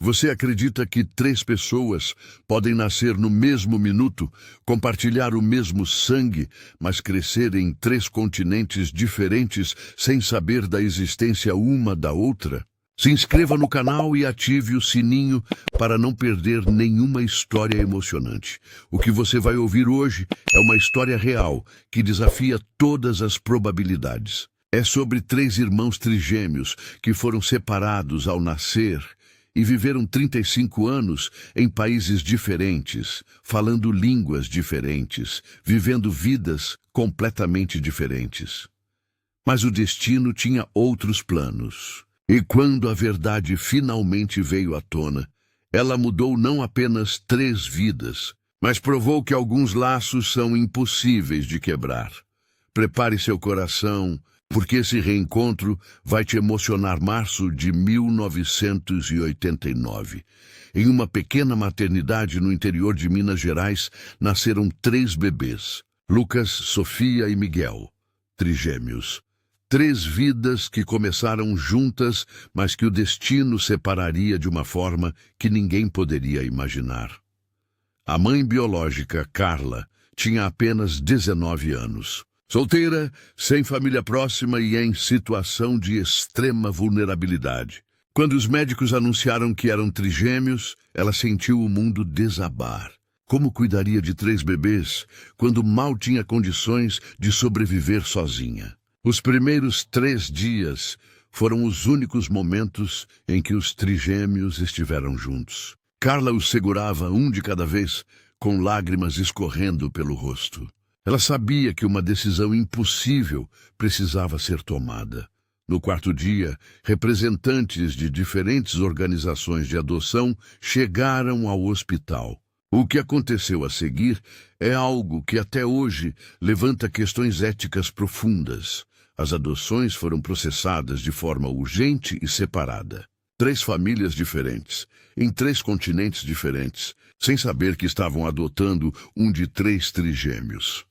Você acredita que 3 pessoas podem nascer no mesmo minuto, compartilhar o mesmo sangue, mas crescer em 3 continentes diferentes sem saber da existência uma da outra? Se inscreva no canal e ative o sininho para não perder nenhuma história emocionante. O que você vai ouvir hoje é uma história real que desafia todas as probabilidades. É sobre 3 irmãos trigêmeos que foram separados ao nascer e viveram 35 anos em países diferentes, falando línguas diferentes, vivendo vidas completamente diferentes. Mas o destino tinha outros planos. E quando a verdade finalmente veio à tona, ela mudou não apenas 3 vidas, mas provou que alguns laços são impossíveis de quebrar. Prepare seu coração, porque esse reencontro vai te emocionar. Março de 1989. Em uma pequena maternidade no interior de Minas Gerais, nasceram 3 bebês, Lucas, Sofia e Miguel, trigêmeos. 3 vidas que começaram juntas, mas que o destino separaria de uma forma que ninguém poderia imaginar. A mãe biológica, Carla, tinha apenas 19 anos. Solteira, sem família próxima e em situação de extrema vulnerabilidade. Quando os médicos anunciaram que eram trigêmeos, ela sentiu o mundo desabar. Como cuidaria de 3 bebês quando mal tinha condições de sobreviver sozinha? Os primeiros 3 dias foram os únicos momentos em que os trigêmeos estiveram juntos. Carla os segurava um de cada vez, com lágrimas escorrendo pelo rosto. Ela sabia que uma decisão impossível precisava ser tomada. No 4º dia, representantes de diferentes organizações de adoção chegaram ao hospital. O que aconteceu a seguir é algo que até hoje levanta questões éticas profundas. As adoções foram processadas de forma urgente e separada. 3 famílias diferentes, em 3 continentes diferentes, sem saber que estavam adotando um de 3 trigêmeos.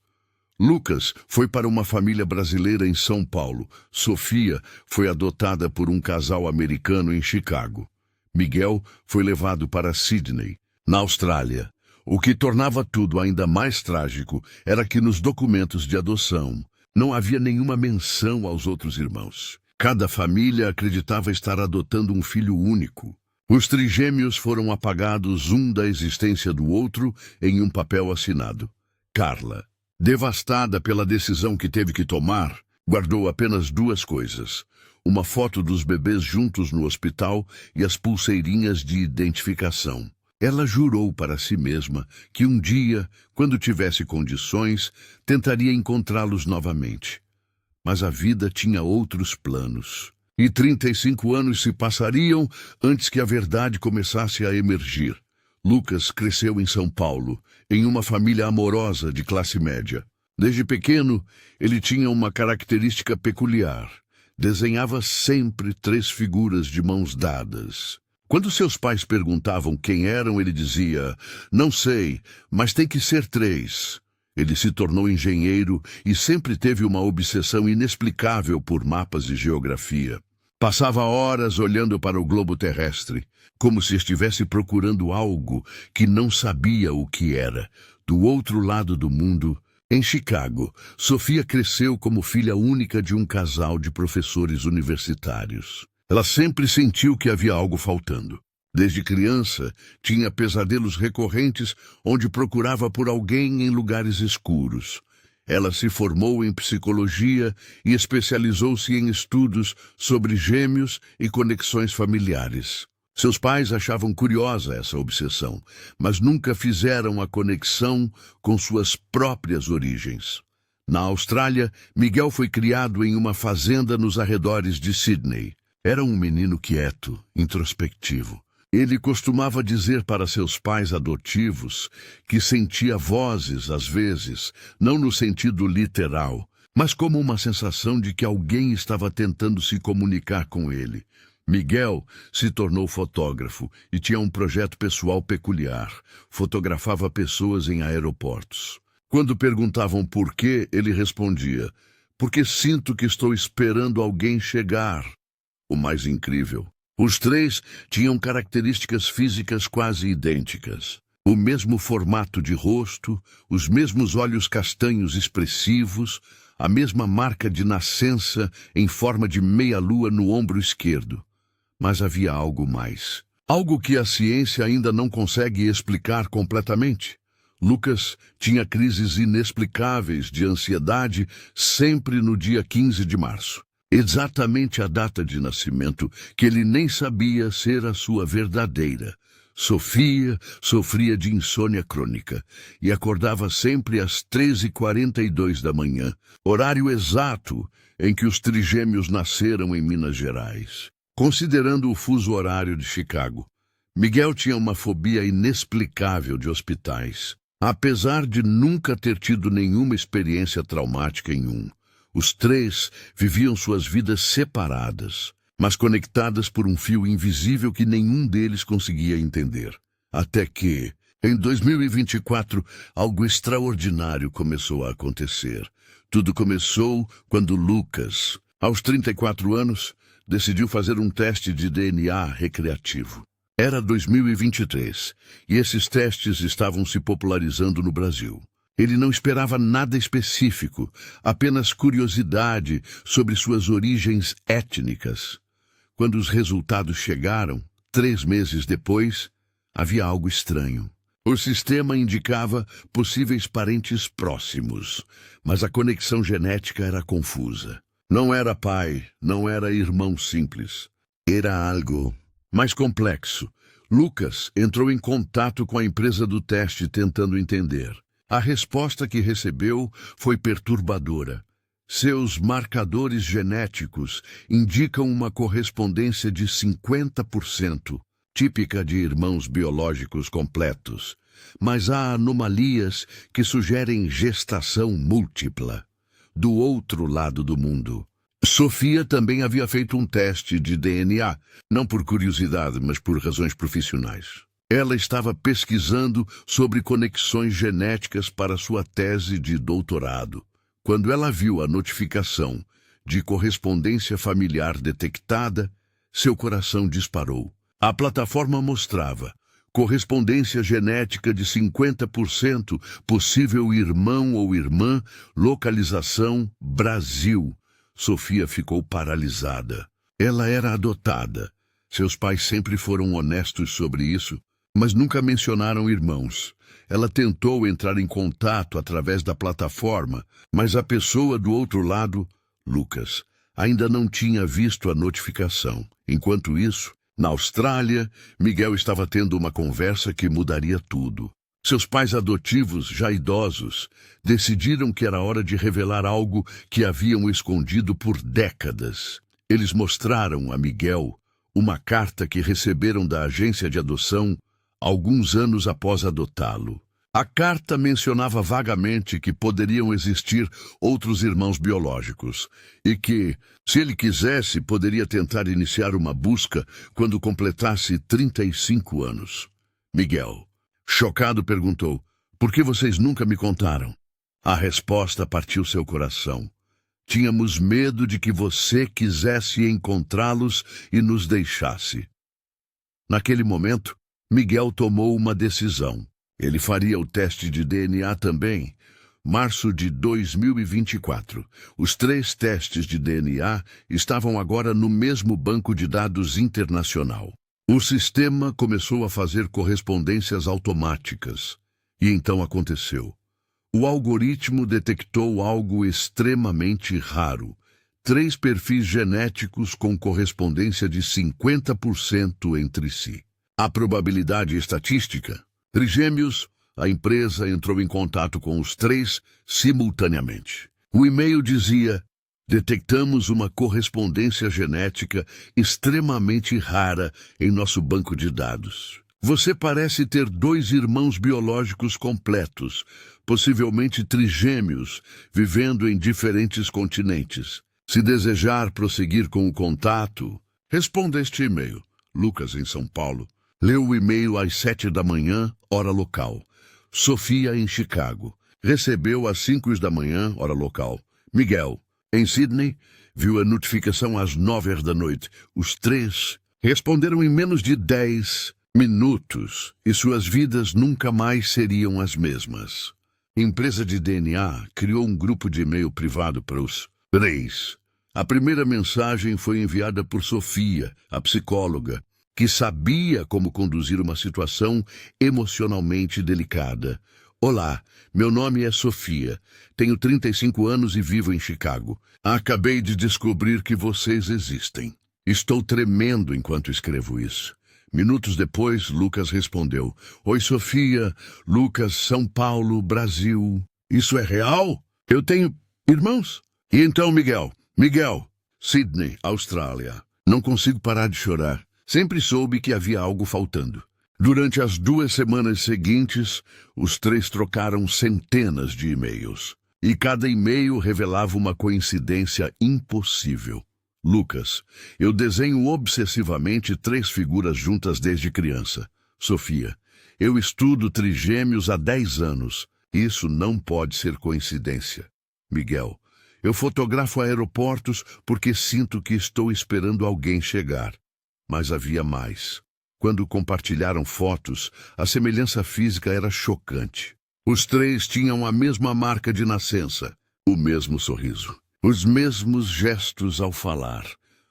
Lucas foi para uma família brasileira em São Paulo. Sofia foi adotada por um casal americano em Chicago. Miguel foi levado para Sydney, na Austrália. O que tornava tudo ainda mais trágico era que nos documentos de adoção não havia nenhuma menção aos outros irmãos. Cada família acreditava estar adotando um filho único. Os trigêmeos foram apagados um da existência do outro em um papel assinado. Carla, devastada pela decisão que teve que tomar, guardou apenas 2 coisas: uma foto dos bebês juntos no hospital e as pulseirinhas de identificação. Ela jurou para si mesma que um dia, quando tivesse condições, tentaria encontrá-los novamente. Mas a vida tinha outros planos. E 35 anos se passariam antes que a verdade começasse a emergir. Lucas cresceu em São Paulo, em uma família amorosa de classe média. Desde pequeno, ele tinha uma característica peculiar. Desenhava sempre 3 figuras de mãos dadas. Quando seus pais perguntavam quem eram, ele dizia: "Não sei, mas tem que ser 3. Ele se tornou engenheiro e sempre teve uma obsessão inexplicável por mapas e geografia. Passava horas olhando para o globo terrestre, como se estivesse procurando algo que não sabia o que era. Do outro lado do mundo, em Chicago, Sofia cresceu como filha única de um casal de professores universitários. Ela sempre sentiu que havia algo faltando. Desde criança, tinha pesadelos recorrentes onde procurava por alguém em lugares escuros. Ela se formou em psicologia e especializou-se em estudos sobre gêmeos e conexões familiares. Seus pais achavam curiosa essa obsessão, mas nunca fizeram a conexão com suas próprias origens. Na Austrália, Miguel foi criado em uma fazenda nos arredores de Sydney. Era um menino quieto, introspectivo. Ele costumava dizer para seus pais adotivos que sentia vozes, às vezes, não no sentido literal, mas como uma sensação de que alguém estava tentando se comunicar com ele. Miguel se tornou fotógrafo e tinha um projeto pessoal peculiar. Fotografava pessoas em aeroportos. Quando perguntavam por quê, ele respondia: "Porque sinto que estou esperando alguém chegar." O mais incrível, Os três tinham características físicas quase idênticas. O mesmo formato de rosto, os mesmos olhos castanhos expressivos, a mesma marca de nascença em forma de meia-lua no ombro esquerdo. Mas havia algo mais. Algo que a ciência ainda não consegue explicar completamente. Lucas tinha crises inexplicáveis de ansiedade sempre no dia 15 de março. Exatamente a data de nascimento que ele nem sabia ser a sua verdadeira. Sofia sofria de insônia crônica e acordava sempre às 13h42 da manhã, horário exato em que os trigêmeos nasceram em Minas Gerais. Considerando o fuso horário de Chicago, Miguel tinha uma fobia inexplicável de hospitais. Apesar de nunca ter tido nenhuma experiência traumática em um, os três viviam suas vidas separadas, mas conectadas por um fio invisível que nenhum deles conseguia entender. Até que, em 2024, algo extraordinário começou a acontecer. Tudo começou quando Lucas, aos 34 anos, decidiu fazer um teste de DNA recreativo. Era 2023, e esses testes estavam se popularizando no Brasil. Ele não esperava nada específico, apenas curiosidade sobre suas origens étnicas. Quando os resultados chegaram, 3 meses depois, havia algo estranho. O sistema indicava possíveis parentes próximos, mas a conexão genética era confusa. Não era pai, não era irmão simples. Era algo mais complexo. Lucas entrou em contato com a empresa do teste tentando entender. A resposta que recebeu foi perturbadora. Seus marcadores genéticos indicam uma correspondência de 50%, típica de irmãos biológicos completos. Mas há anomalias que sugerem gestação múltipla. Do outro lado do mundo, Sofia também havia feito um teste de DNA, não por curiosidade, mas por razões profissionais. Ela estava pesquisando sobre conexões genéticas para sua tese de doutorado. Quando ela viu a notificação de correspondência familiar detectada, seu coração disparou. A plataforma mostrava correspondência genética de 50%, possível irmão ou irmã, localização Brasil. Sofia ficou paralisada. Ela era adotada. Seus pais sempre foram honestos sobre isso, mas nunca mencionaram irmãos. Ela tentou entrar em contato através da plataforma, mas a pessoa do outro lado, Lucas, ainda não tinha visto a notificação. Enquanto isso, na Austrália, Miguel estava tendo uma conversa que mudaria tudo. Seus pais adotivos, já idosos, decidiram que era hora de revelar algo que haviam escondido por décadas. Eles mostraram a Miguel uma carta que receberam da agência de adoção alguns anos após adotá-lo. A carta mencionava vagamente que poderiam existir outros irmãos biológicos e que, se ele quisesse, poderia tentar iniciar uma busca quando completasse 35 anos. Miguel, chocado, perguntou: "Por que vocês nunca me contaram?" A resposta partiu seu coração. "Tínhamos medo de que você quisesse encontrá-los e nos deixasse." Naquele momento, Miguel tomou uma decisão. Ele faria o teste de DNA também. Março de 2024. Os 3 testes de DNA estavam agora no mesmo banco de dados internacional. O sistema começou a fazer correspondências automáticas. E então aconteceu. O algoritmo detectou algo extremamente raro. 3 perfis genéticos com correspondência de 50% entre si. A probabilidade estatística? Trigêmeos, a empresa entrou em contato com os 3 simultaneamente. O e-mail dizia: "Detectamos uma correspondência genética extremamente rara em nosso banco de dados. Você parece ter 2 irmãos biológicos completos, possivelmente trigêmeos, vivendo em diferentes continentes. Se desejar prosseguir com o contato, responda este e-mail." Lucas, em São Paulo, leu o e-mail às 7 da manhã, hora local. Sofia, em Chicago, recebeu às 5 da manhã, hora local. Miguel, em Sydney, viu a notificação às 9 da noite. Os 3 Responderam em menos de 10 minutos e suas vidas nunca mais seriam as mesmas. A empresa de DNA criou um grupo de e-mail privado para os 3. A primeira mensagem foi enviada por Sofia, a psicóloga, que sabia como conduzir uma situação emocionalmente delicada. Olá, meu nome é Sofia. Tenho 35 anos e vivo em Chicago. Acabei de descobrir que vocês existem. Estou tremendo enquanto escrevo isso. Minutos depois, Lucas respondeu. Oi, Sofia. Lucas, São Paulo, Brasil. Isso é real? Eu tenho irmãos? E então, Miguel? Miguel, Sydney, Austrália. Não consigo parar de chorar. Sempre soube que havia algo faltando. Durante as 2 semanas seguintes, os 3 trocaram centenas de e-mails. E cada e-mail revelava uma coincidência impossível. Lucas, eu desenho obsessivamente 3 figuras juntas desde criança. Sofia, eu estudo trigêmeos há 10 anos. Isso não pode ser coincidência. Miguel, eu fotografo aeroportos porque sinto que estou esperando alguém chegar. Mas havia mais. Quando compartilharam fotos, a semelhança física era chocante. Os 3 tinham a mesma marca de nascença, o mesmo sorriso, os mesmos gestos ao falar.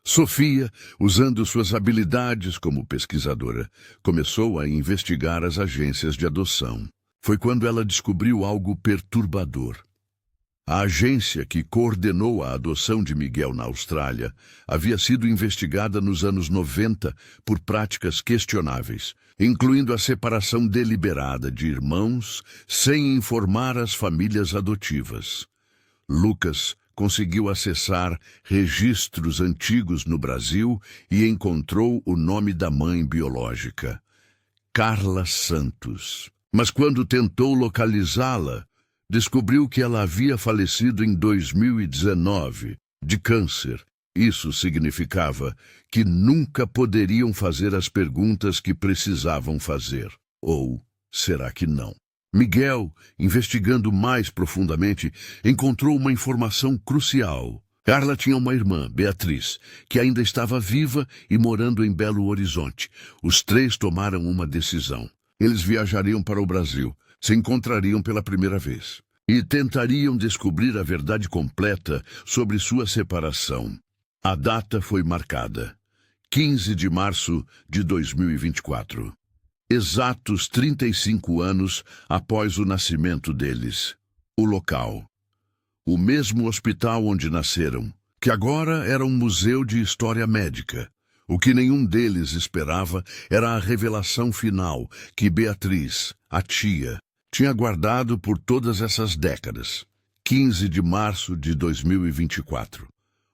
Sofia, usando suas habilidades como pesquisadora, começou a investigar as agências de adoção. Foi quando ela descobriu algo perturbador. A agência que coordenou a adoção de Miguel na Austrália havia sido investigada nos anos 90 por práticas questionáveis, incluindo a separação deliberada de irmãos sem informar as famílias adotivas. Lucas conseguiu acessar registros antigos no Brasil e encontrou o nome da mãe biológica, Carla Santos. Mas quando tentou localizá-la, descobriu que ela havia falecido em 2019, de câncer. Isso significava que nunca poderiam fazer as perguntas que precisavam fazer. Ou será que não? Miguel, investigando mais profundamente, encontrou uma informação crucial. Carla tinha uma irmã, Beatriz, que ainda estava viva e morando em Belo Horizonte. Os 3 tomaram uma decisão. Eles viajariam para o Brasil, se encontrariam pela primeira vez e tentariam descobrir a verdade completa sobre sua separação. A data foi marcada, 15 de março de 2024. Exatos 35 anos após o nascimento deles. O local. O mesmo hospital onde nasceram, que agora era um museu de história médica. O que nenhum deles esperava era a revelação final que Beatriz, a tia, tinha guardado por todas essas décadas. 15 de março de 2024.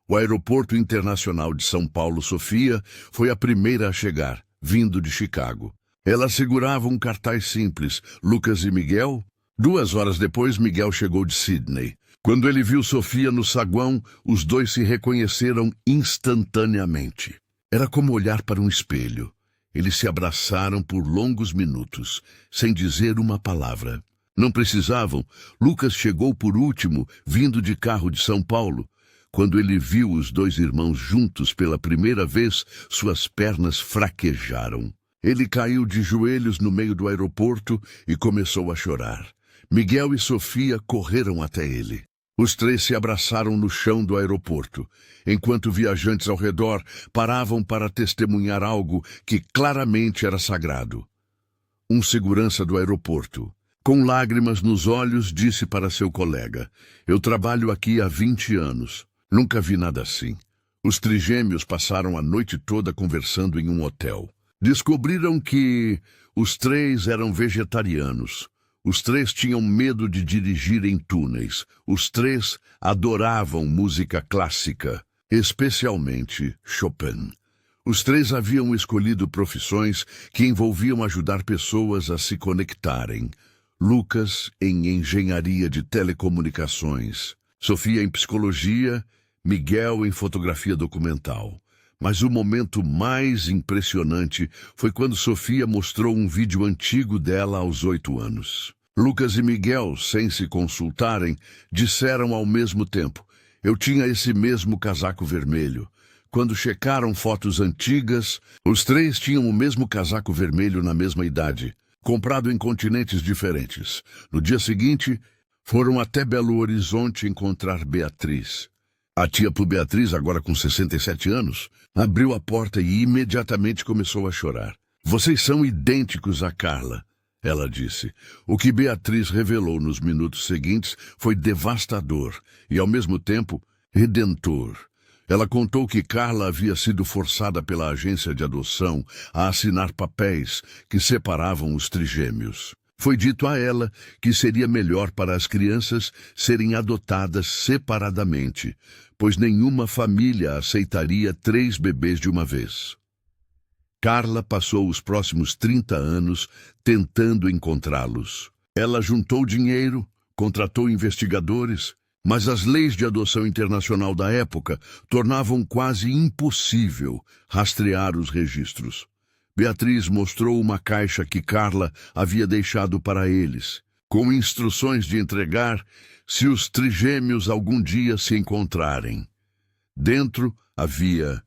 O Aeroporto Internacional de São Paulo Sofia foi a primeira a chegar, vindo de Chicago. Ela segurava um cartaz simples, Lucas e Miguel. 2 horas depois, Miguel chegou de Sydney. Quando ele viu Sofia no saguão, os 2 se reconheceram instantaneamente. Era como olhar para um espelho. Eles se abraçaram por longos minutos, sem dizer uma palavra. Não precisavam. Lucas chegou por último, vindo de carro de São Paulo. Quando ele viu os 2 irmãos juntos pela primeira vez, suas pernas fraquejaram. Ele caiu de joelhos no meio do aeroporto e começou a chorar. Miguel e Sofia correram até ele. Os 3 se abraçaram no chão do aeroporto, enquanto viajantes ao redor paravam para testemunhar algo que claramente era sagrado. Um segurança do aeroporto, com lágrimas nos olhos, disse para seu colega: Eu trabalho aqui há 20 anos. Nunca vi nada assim. Os trigêmeos passaram a noite toda conversando em um hotel. Descobriram que os 3 eram vegetarianos. Os 3 tinham medo de dirigir em túneis. Os 3 adoravam música clássica, especialmente Chopin. Os 3 haviam escolhido profissões que envolviam ajudar pessoas a se conectarem. Lucas em engenharia de telecomunicações, Sofia em psicologia, Miguel em fotografia documental. Mas o momento mais impressionante foi quando Sofia mostrou um vídeo antigo dela aos 8 anos. Lucas e Miguel, sem se consultarem, disseram ao mesmo tempo: Eu tinha esse mesmo casaco vermelho. quando checaram fotos antigas, os três tinham o mesmo casaco vermelho na mesma idade, comprado em continentes diferentes. No dia seguinte, foram até Belo Horizonte encontrar Beatriz. A tia por Beatriz, agora com 67 anos, abriu a porta e imediatamente começou a chorar. Vocês são idênticos a Carla, ela disse. O que Beatriz revelou nos minutos seguintes foi devastador e, ao mesmo tempo, redentor. Ela contou que Carla havia sido forçada pela agência de adoção a assinar papéis que separavam os trigêmeos. Foi dito a ela que seria melhor para as crianças serem adotadas separadamente, pois nenhuma família aceitaria 3 bebês de uma vez. Carla passou os próximos 30 anos tentando encontrá-los. Ela juntou dinheiro, contratou investigadores, mas as leis de adoção internacional da época tornavam quase impossível rastrear os registros. Beatriz mostrou uma caixa que Carla havia deixado para eles, com instruções de entregar se os trigêmeos algum dia se encontrarem. Dentro havia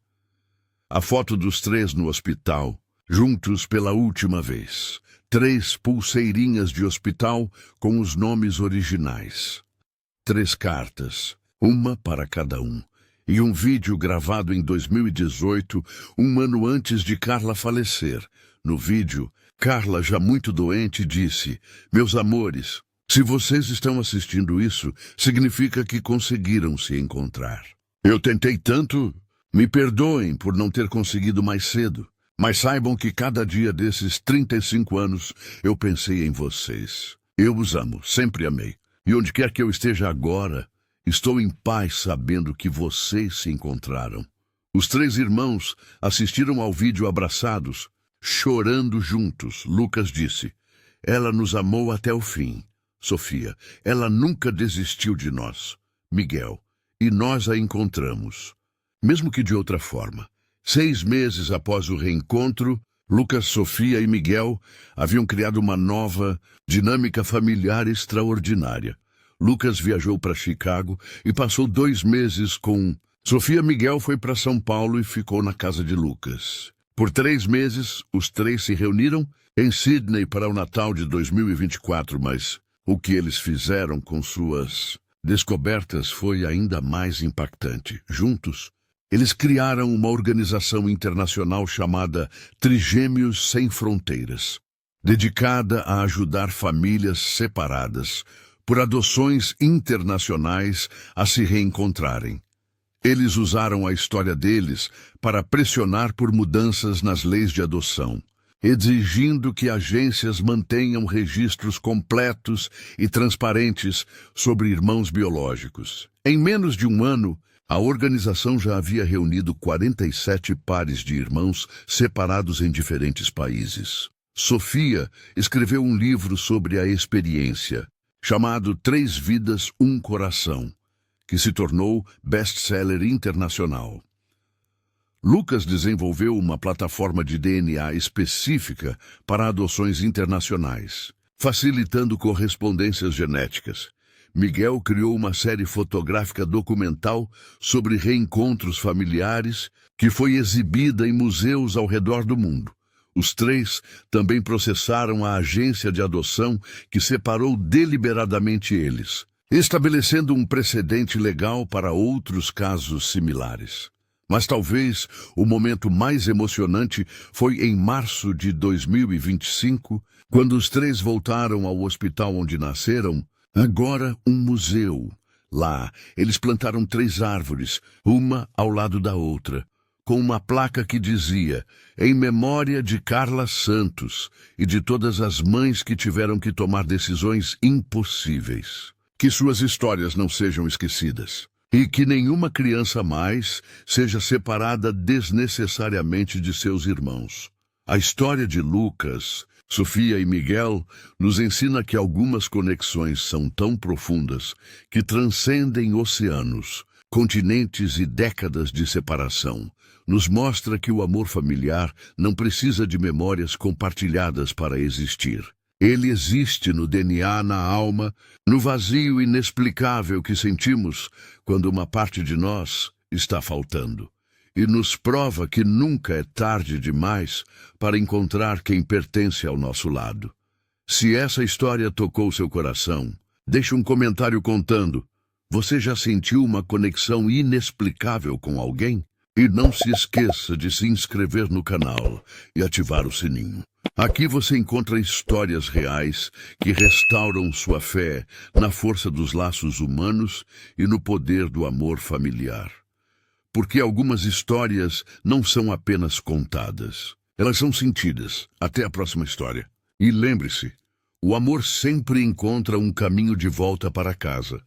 a foto dos 3 no hospital, juntos pela última vez. 3 pulseirinhas de hospital com os nomes originais. 3 cartas, uma para cada um. E um vídeo gravado em 2018, um ano antes de Carla falecer. No vídeo, Carla, já muito doente, disse: "Meus amores, se vocês estão assistindo isso, significa que conseguiram se encontrar. Eu tentei tanto, me perdoem por não ter conseguido mais cedo, mas saibam que cada dia desses 35 anos eu pensei em vocês. Eu os amo, sempre amei. E onde quer que eu esteja agora, estou em paz sabendo que vocês se encontraram." Os 3 irmãos assistiram ao vídeo abraçados, chorando juntos. Lucas disse: "Ela nos amou até o fim. Sofia, ela nunca desistiu de nós. Miguel, e nós a encontramos. Mesmo que de outra forma." 6 meses após o reencontro, Lucas, Sofia e Miguel haviam criado uma nova dinâmica familiar extraordinária. Lucas viajou para Chicago e passou 2 meses com Sofia. Miguel foi para São Paulo e ficou na casa de Lucas. Por 3 meses, os 3 se reuniram em Sydney para o Natal de 2024, mas o que eles fizeram com suas descobertas foi ainda mais impactante. Juntos, eles criaram uma organização internacional chamada Trigêmeos Sem Fronteiras, dedicada a ajudar famílias separadas por adoções internacionais a se reencontrarem. Eles usaram a história deles para pressionar por mudanças nas leis de adoção, exigindo que agências mantenham registros completos e transparentes sobre irmãos biológicos. Em menos de um ano, a organização já havia reunido 47 pares de irmãos separados em diferentes países. Sofia escreveu um livro sobre a experiência, chamado 3 Vidas, um Coração, que se tornou best-seller internacional. Lucas desenvolveu uma plataforma de DNA específica para adoções internacionais, facilitando correspondências genéticas. Miguel criou uma série fotográfica documental sobre reencontros familiares que foi exibida em museus ao redor do mundo. Os 3 também processaram a agência de adoção que separou deliberadamente eles, estabelecendo um precedente legal para outros casos similares. Mas talvez o momento mais emocionante foi em março de 2025, quando os 3 voltaram ao hospital onde nasceram, agora um museu. Lá, eles plantaram 3 árvores, uma ao lado da outra, com uma placa que dizia: "Em memória de Carla Santos e de todas as mães que tiveram que tomar decisões impossíveis. Que suas histórias não sejam esquecidas. E que nenhuma criança mais seja separada desnecessariamente de seus irmãos." A história de Lucas, Sofia e Miguel nos ensina que algumas conexões são tão profundas que transcendem oceanos, continentes e décadas de separação. Nos mostra que o amor familiar não precisa de memórias compartilhadas para existir. Ele existe no DNA, na alma, no vazio inexplicável que sentimos quando uma parte de nós está faltando. e nos prova que nunca é tarde demais para encontrar quem pertence ao nosso lado. Se essa história tocou seu coração, deixe um comentário contando. Você já sentiu uma conexão inexplicável com alguém? E não se esqueça de se inscrever no canal e ativar o sininho. Aqui você encontra histórias reais que restauram sua fé na força dos laços humanos e no poder do amor familiar. Porque algumas histórias não são apenas contadas, elas são sentidas. Até a próxima história. E lembre-se, o amor sempre encontra um caminho de volta para casa.